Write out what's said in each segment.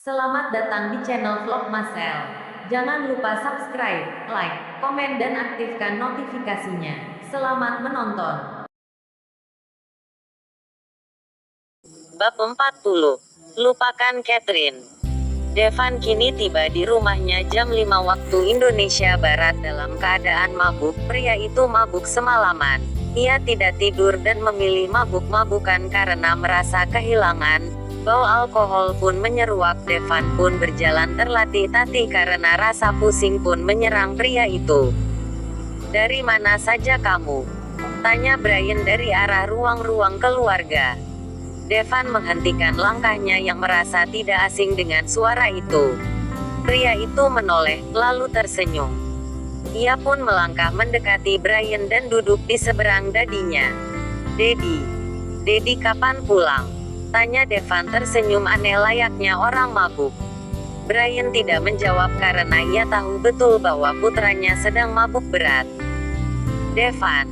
Selamat datang di channel Vlog Masel. Jangan lupa subscribe, like, komen dan aktifkan notifikasinya. Selamat menonton. Bab 40. Lupakan Catherine. Devan kini tiba di rumahnya jam 5 waktu Indonesia Barat dalam keadaan mabuk. Pria itu mabuk semalaman. Ia tidak tidur dan memilih mabuk-mabukan karena merasa kehilangan. Bau alkohol pun menyeruak. Devan pun berjalan terlatih-tatih karena rasa pusing pun menyerang pria itu. "Dari mana saja kamu?" tanya Brian dari arah ruang-ruang keluarga. Devan menghentikan langkahnya yang merasa tidak asing dengan suara itu. Pria itu menoleh, lalu tersenyum. Ia pun melangkah mendekati Brian dan duduk di seberang dadinya. Dedi kapan pulang?" tanya Devan tersenyum aneh layaknya orang mabuk. Brian tidak menjawab karena ia tahu betul bahwa putranya sedang mabuk berat. "Devan,"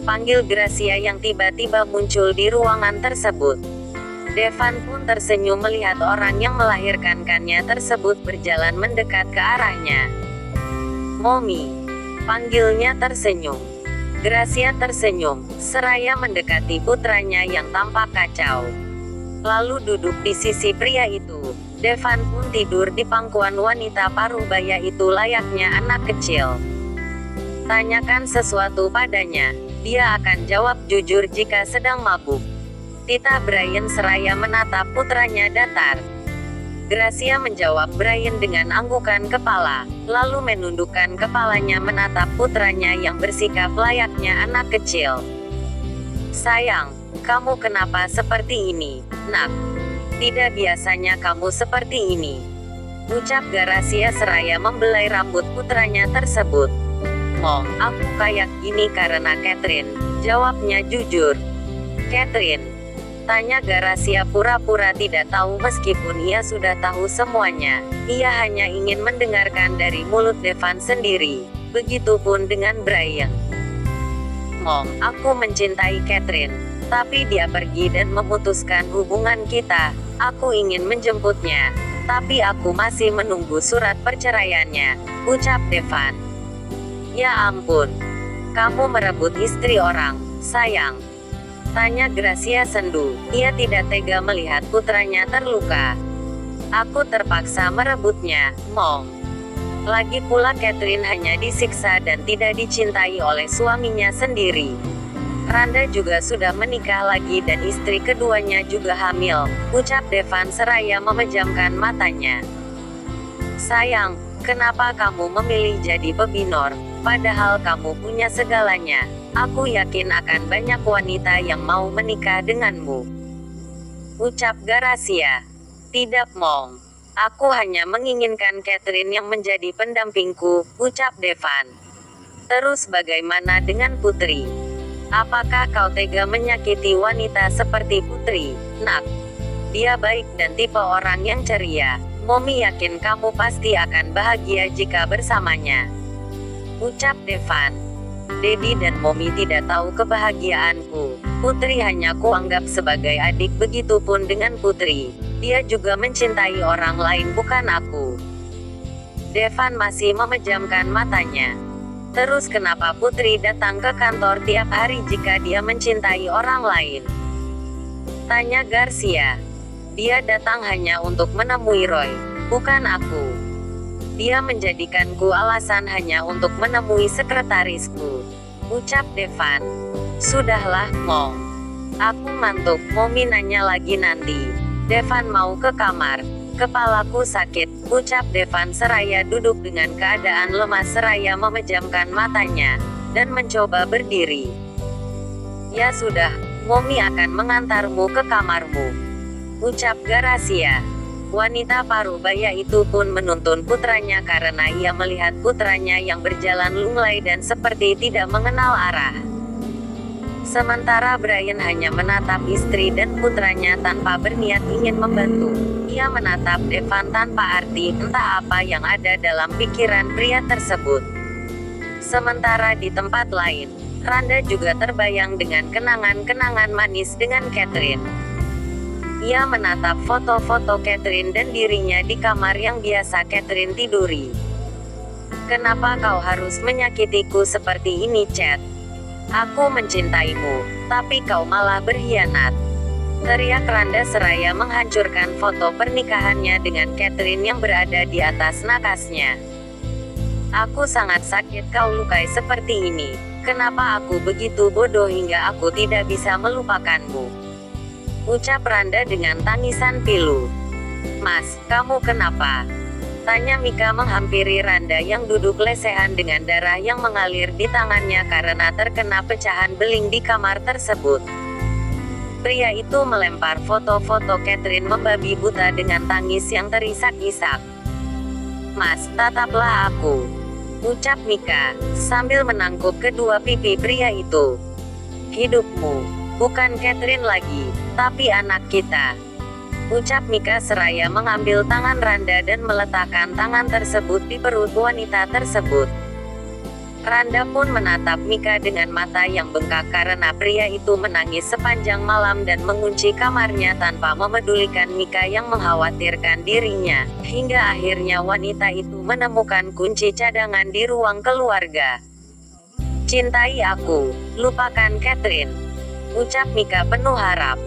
panggil Gracia yang tiba-tiba muncul di ruangan tersebut. Devan pun tersenyum melihat orang yang melahirkannya tersebut berjalan mendekat ke arahnya. "Mommy," panggilnya tersenyum. Gracia tersenyum, seraya mendekati putranya yang tampak kacau. Lalu duduk di sisi pria itu. Devan pun tidur di pangkuan wanita parubaya itu layaknya anak kecil. Tanyakan sesuatu padanya, dia akan jawab jujur jika sedang mabuk. Titah Brian seraya menatap putranya datar. Gracia menjawab Brian dengan anggukan kepala, lalu menundukkan kepalanya menatap putranya yang bersikap layaknya anak kecil. "Sayang, kamu kenapa seperti ini, Nak? Tidak biasanya kamu seperti ini," ucap Gracia seraya membelai rambut putranya tersebut. "Mom, aku kayak gini karena Catherine," jawabnya jujur. "Catherine?" tanya Gracia pura-pura tidak tahu meskipun ia sudah tahu semuanya. Ia hanya ingin mendengarkan dari mulut Devan sendiri. Begitupun dengan Brian. "Mom, aku mencintai Catherine. Tapi dia pergi dan memutuskan hubungan kita. Aku ingin menjemputnya. Tapi aku masih menunggu surat perceraiannya," ucap Devan. "Ya ampun. Kamu merebut istri orang, sayang?" tanya Gracia sendu. Ia tidak tega melihat putranya terluka. "Aku terpaksa merebutnya, Mom. Lagi pula Catherine hanya disiksa dan tidak dicintai oleh suaminya sendiri. Randa juga sudah menikah lagi dan istri keduanya juga hamil," ucap Devan seraya memejamkan matanya. "Sayang, kenapa kamu memilih jadi pebinor, padahal kamu punya segalanya? Aku yakin akan banyak wanita yang mau menikah denganmu," ucap Gracia. "Tidak, Mom. Aku hanya menginginkan Catherine yang menjadi pendampingku," ucap Devan. "Terus bagaimana dengan Putri? Apakah kau tega menyakiti wanita seperti Putri, Nak? Dia baik dan tipe orang yang ceria. Mommy yakin kamu pasti akan bahagia jika bersamanya," ucap Devan. "Dedi dan Mommy tidak tahu kebahagiaanku. Putri hanya kuanggap sebagai adik, begitupun dengan Putri. Dia juga mencintai orang lain bukan aku." Devan masih memejamkan matanya. "Terus kenapa Putri datang ke kantor tiap hari jika dia mencintai orang lain?" tanya Gracia. "Dia datang hanya untuk menemui Roy, bukan aku. Dia menjadikanku alasan hanya untuk menemui sekretarisku," ucap Devan. "Sudahlah, Mom. Aku ngantuk, Mommy nanya lagi nanti." Devan mau ke kamar. "Kepalaku sakit," ucap Devan seraya duduk dengan keadaan lemas seraya memejamkan matanya, dan mencoba berdiri. "Ya sudah, Mommy akan mengantarmu ke kamarmu," ucap Gracia. Wanita parubaya itu pun menuntun putranya karena ia melihat putranya yang berjalan lunglai dan seperti tidak mengenal arah. Sementara Brian hanya menatap istri dan putranya tanpa berniat ingin membantu. Ia menatap Devan tanpa arti, entah apa yang ada dalam pikiran pria tersebut. Sementara di tempat lain, Randa juga terbayang dengan kenangan-kenangan manis dengan Catherine. Ia menatap foto-foto Catherine dan dirinya di kamar yang biasa Catherine tiduri. "Kenapa kau harus menyakitiku seperti ini, Chad? Aku mencintaimu, tapi kau malah berkhianat," teriak Randa seraya menghancurkan foto pernikahannya dengan Catherine yang berada di atas nakasnya. "Aku sangat sakit kau lukai seperti ini. Kenapa aku begitu bodoh hingga aku tidak bisa melupakanmu?" ucap Randa dengan tangisan pilu. "Mas, kamu kenapa?" tanya Mika menghampiri Randa yang duduk lesehan dengan darah yang mengalir di tangannya karena terkena pecahan beling di kamar tersebut. Pria itu melempar foto-foto Catherine membabi buta dengan tangis yang terisak-isak. "Mas, tataplah aku," ucap Mika, sambil menangkup kedua pipi pria itu. "Hidupmu, bukan Catherine lagi, tapi anak kita," ucap Mika seraya mengambil tangan Randa dan meletakkan tangan tersebut di perut wanita tersebut. Randa pun menatap Mika dengan mata yang bengkak karena pria itu menangis sepanjang malam dan mengunci kamarnya tanpa memedulikan Mika yang mengkhawatirkan dirinya, hingga akhirnya wanita itu menemukan kunci cadangan di ruang keluarga. "Cintai aku, lupakan Catherine," ucap Mika penuh harap.